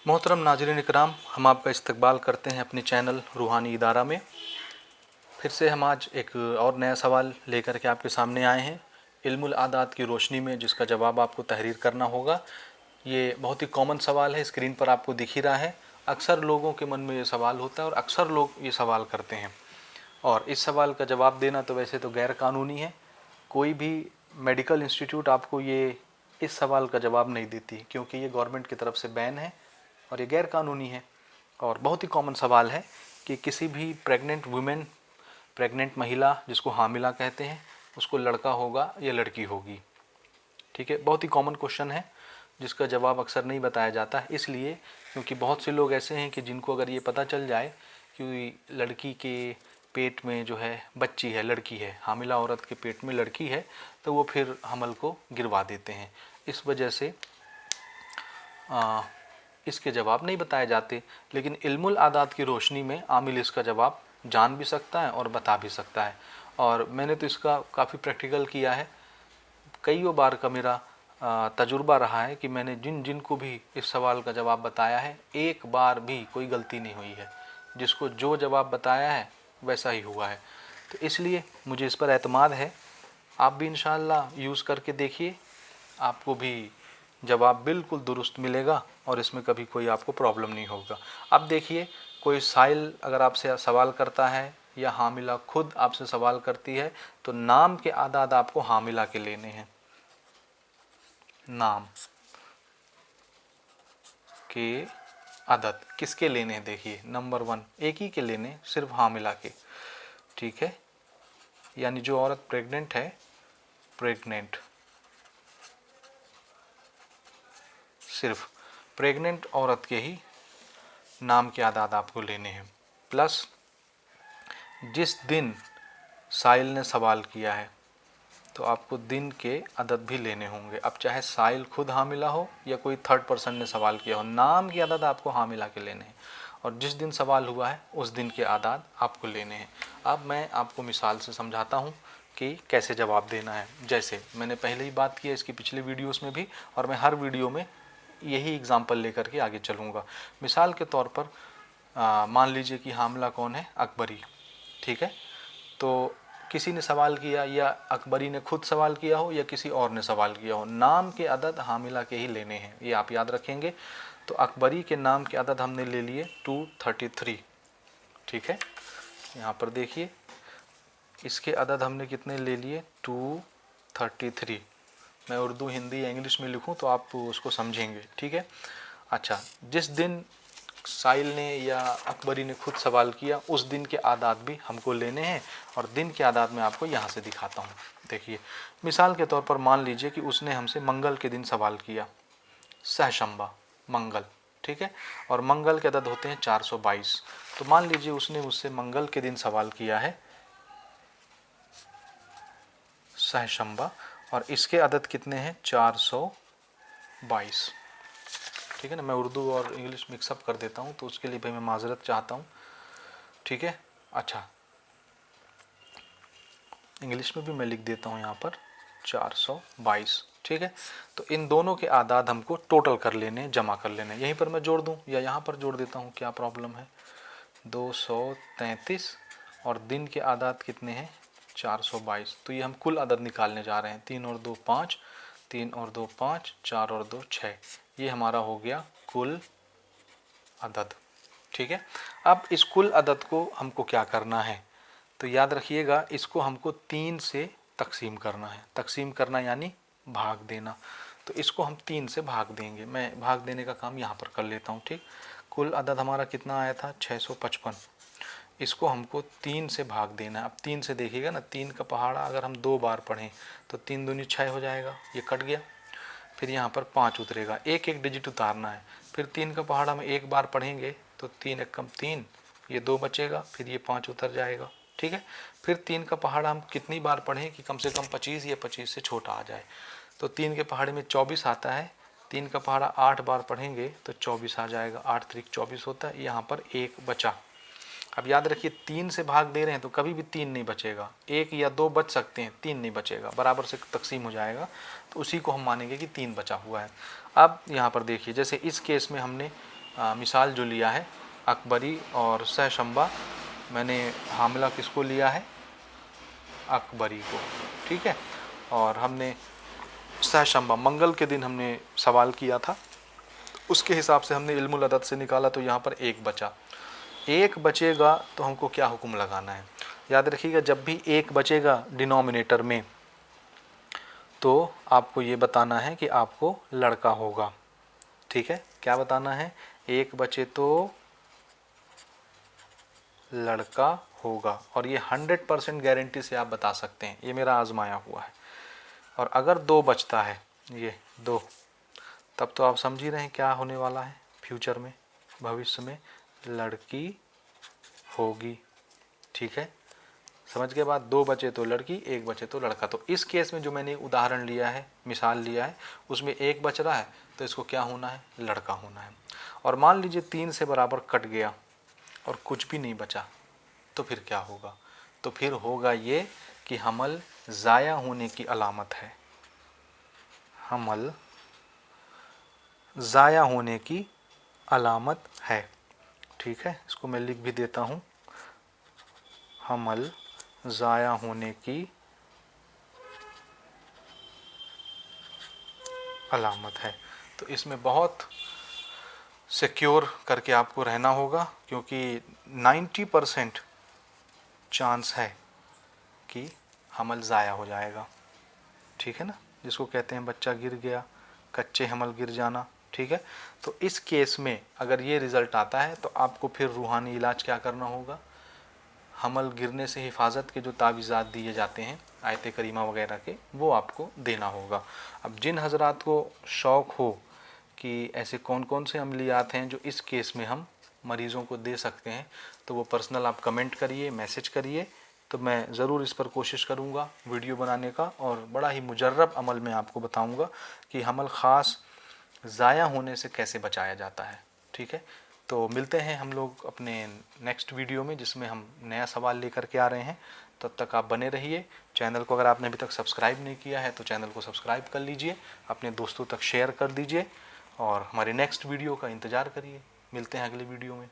मोहतरम नाज़रीन इकराम, हम आपका इस्तकबाल करते हैं अपने चैनल रूहानी इदारा में। फिर से हम आज एक और नया सवाल लेकर के आपके सामने आए हैं इल्मुल आदात की रोशनी में, जिसका जवाब आपको तहरीर करना होगा। ये बहुत ही कॉमन सवाल है, स्क्रीन पर आपको दिख ही रहा है। अक्सर लोगों के मन में ये सवाल होता है और अक्सर लोग ये सवाल करते हैं। और इस सवाल का जवाब देना तो वैसे तो गैर कानूनी है। कोई भी मेडिकल इंस्टीट्यूट आपको ये इस सवाल का जवाब नहीं देती, क्योंकि ये गवर्नमेंट की तरफ से बैन है और ये गैर कानूनी है। और बहुत ही कॉमन सवाल है कि किसी भी प्रेग्नेंट वुमेन, प्रेग्नेंट महिला जिसको हामिला कहते हैं, उसको लड़का होगा या लड़की होगी। ठीक है, बहुत ही कॉमन क्वेश्चन है जिसका जवाब अक्सर नहीं बताया जाता है, इसलिए क्योंकि बहुत से लोग ऐसे हैं कि जिनको अगर ये पता चल जाए कि लड़की के पेट में जो है बच्ची है, लड़की है, हामिला औरत के पेट में लड़की है, तो वो फिर हमल को गिरवा देते हैं। इस वजह से इसके जवाब नहीं बताए जाते। लेकिन इल्मुल आदात की रोशनी में आमिल इसका जवाब जान भी सकता है और बता भी सकता है। और मैंने तो इसका काफ़ी प्रैक्टिकल किया है। कई बार का मेरा तजुर्बा रहा है कि मैंने जिनको भी इस सवाल का जवाब बताया है, एक बार भी कोई गलती नहीं हुई है। जिसको जो जवाब बताया है वैसा ही हुआ है। तो इसलिए मुझे इस पर एतमाद है। आप भी इंशाअल्लाह यूज़ करके देखिए, आपको भी जवाब बिल्कुल दुरुस्त मिलेगा और इसमें कभी कोई आपको प्रॉब्लम नहीं होगा। अब देखिए, कोई साइल अगर आपसे सवाल करता है या हामिला खुद आपसे सवाल करती है, तो नाम के आदाद आपको हामिला के लेने हैं। नाम के अदद किसके लेने हैं? देखिए, नंबर 1 एक ही के लेने, सिर्फ हामिला के। ठीक है, यानी जो औरत प्रेग्नेंट है, प्रेग्नेंट, सिर्फ प्रेग्नेंट औरत के ही नाम के आदाद आपको लेने हैं। प्लस जिस दिन साइल ने सवाल किया है, तो आपको दिन के अदद भी लेने होंगे। अब चाहे साइल खुद हामिला हो या कोई थर्ड पर्सन ने सवाल किया हो, नाम के अदद आपको हामिला के लेने हैं। और जिस दिन सवाल हुआ है उस दिन के आदाद आपको लेने हैं। अब मैं आपको मिसाल से समझाता हूँ कि कैसे जवाब देना है। जैसे मैंने पहले ही बात की है इसकी पिछले वीडियोस में भी, और मैं हर वीडियो में यही एग्जाम्पल लेकर के आगे चलूँगा। मिसाल के तौर पर मान लीजिए कि हामिला कौन है? अकबरी। ठीक है, तो किसी ने सवाल किया, या अकबरी ने खुद सवाल किया हो या किसी और ने सवाल किया हो, नाम के अदद हामिला के ही लेने हैं, ये आप याद रखेंगे। तो अकबरी के नाम के अदद हमने ले लिए 233। ठीक है, यहाँ पर देखिए, इसके अदद हमने कितने ले लिए? 233। मैं उर्दू, हिंदी या इंग्लिश में लिखूँ तो आप उसको समझेंगे। ठीक है, अच्छा, जिस दिन साइल ने या अकबरी ने खुद सवाल किया उस दिन के आदाद भी हमको लेने हैं, और दिन के आदाद में आपको यहाँ से दिखाता हूँ। देखिए, मिसाल के तौर पर मान लीजिए कि उसने हमसे मंगल के दिन सवाल किया, सहशंबा, मंगल। ठीक है, और मंगल के अदद होते हैं 422। तो मान लीजिए उसने मुझसे मंगल के दिन सवाल किया है, सहशंबा, और इसके अदद कितने हैं? 422। ठीक है ना, मैं उर्दू और इंग्लिश मिक्सअप कर देता हूँ, तो उसके लिए भाई मैं माजरत चाहता हूँ। ठीक है, अच्छा, इंग्लिश में भी मैं लिख देता हूँ यहाँ पर 422। ठीक है, तो इन दोनों के आदाद हमको टोटल कर लेने, जमा कर लेने। यहीं पर मैं जोड़ दूँ या यहाँ पर जोड़ देता हूँ, क्या प्रॉब्लम है? 233 और दिन के आदाद कितने हैं? 422। तो ये हम कुल अदद निकालने जा रहे हैं। 3 और 2 5, 3 और 2 5, 4 और 2 6। ये हमारा हो गया कुल अदद। ठीक है, अब इस कुल अदद को हमको क्या करना है? तो याद रखिएगा, इसको हमको 3 से तकसीम करना है। तकसीम करना यानी भाग देना। तो इसको हम 3 से भाग देंगे। मैं भाग देने का काम यहाँ पर कर लेता हूँ। ठीक, कुल अदद हमारा कितना आया था? 655। इसको हमको 3 से भाग देना है। अब 3 से देखिएगा ना, 3 का पहाड़ा अगर हम 2 बार पढ़ें तो 3 दूनी 6 हो जाएगा, ये कट गया। फिर यहाँ पर 5 उतरेगा, एक एक डिजिट उतारना है। फिर 3 का पहाड़ा में एक बार पढ़ेंगे तो 3 एकम 3, ये 2 बचेगा, फिर ये 5 उतर जाएगा। ठीक है, फिर 3 का पहाड़ा हम कितनी बार पढ़ें कि कम से कम 25 या 25 से छोटा आ जाए? तो 3 के पहाड़े में 24 आता है। 3 का पहाड़ा 8 बार पढ़ेंगे तो 24 आ जाएगा, 8 त्रिक 24 होता है। यहाँ पर 1 बचा। अब याद रखिए, 3 से भाग दे रहे हैं तो कभी भी 3 नहीं बचेगा, 1 या 2 बच सकते हैं, 3 नहीं बचेगा, बराबर से तकसीम हो जाएगा। तो उसी को हम मानेंगे कि 3 बचा हुआ है। अब यहाँ पर देखिए, जैसे इस केस में हमने मिसाल जो लिया है अकबरी और सहशंबा, मैंने हामिला किसको लिया है, अकबरी को, ठीक है। और हमने सहशंबा मंगल के दिन हमने सवाल किया था, उसके हिसाब से हमने इल्मुल अदद से निकाला, तो यहाँ पर एक बचा। एक बचेगा तो हमको क्या हुक्म लगाना है, याद रखिएगा जब भी एक बचेगा डिनोमिनेटर में तो आपको ये बताना है कि आपको लड़का होगा, ठीक है। क्या बताना है, एक बचे तो लड़का होगा, और ये 100% गारंटी से आप बता सकते हैं, ये मेरा आजमाया हुआ है। और अगर 2 बचता है, ये 2, तब तो आप समझ ही रहे हैं क्या होने वाला है, फ्यूचर में, भविष्य में लड़की होगी, ठीक है। समझ के बाद 2 बचे तो लड़की, 1 बचे तो लड़का। तो इस केस में जो मैंने उदाहरण लिया है, मिसाल लिया है, उसमें 1 बच रहा है तो इसको क्या होना है, लड़का होना है। और मान लीजिए 3 से बराबर कट गया और कुछ भी नहीं बचा, तो फिर क्या होगा, तो फिर होगा ये कि हमल ज़ाया होने की अलामत है, हमल ज़ाया होने की अलामत है, ठीक है। इसको मैं लिख भी देता हूँ, हमल ज़ाया होने की अलामत है। तो इसमें बहुत सिक्योर करके आपको रहना होगा, क्योंकि 90% चांस है कि हमल ज़ाया हो जाएगा, ठीक है ना, जिसको कहते हैं बच्चा गिर गया, कच्चे हमल गिर जाना, ठीक है। तो इस केस में अगर ये रिज़ल्ट आता है तो आपको फिर रूहानी इलाज क्या करना होगा, हमल गिरने से हिफाजत के जो तावीज़ात दिए जाते हैं आयत करीमा वगैरह के, वो आपको देना होगा। अब जिन हजरात को शौक़ हो कि ऐसे कौन कौन से अमलियात हैं जो इस केस में हम मरीज़ों को दे सकते हैं, तो वो पर्सनल आप कमेंट करिए, मैसेज करिए, तो मैं ज़रूर इस पर कोशिश करूँगा वीडियो बनाने का, और बड़ा ही मुजर्रब अमल में आपको बताऊँगा कि हमल ख़ास ज़ाया होने से कैसे बचाया जाता है, ठीक है। तो मिलते हैं हम लोग अपने नेक्स्ट वीडियो में, जिसमें हम नया सवाल लेकर के आ रहे हैं। तब तक आप बने रहिए। चैनल को अगर आपने अभी तक सब्सक्राइब नहीं किया है तो चैनल को सब्सक्राइब कर लीजिए, अपने दोस्तों तक शेयर कर दीजिए, और हमारे नेक्स्ट वीडियो का इंतज़ार करिए। मिलते हैं अगले वीडियो में।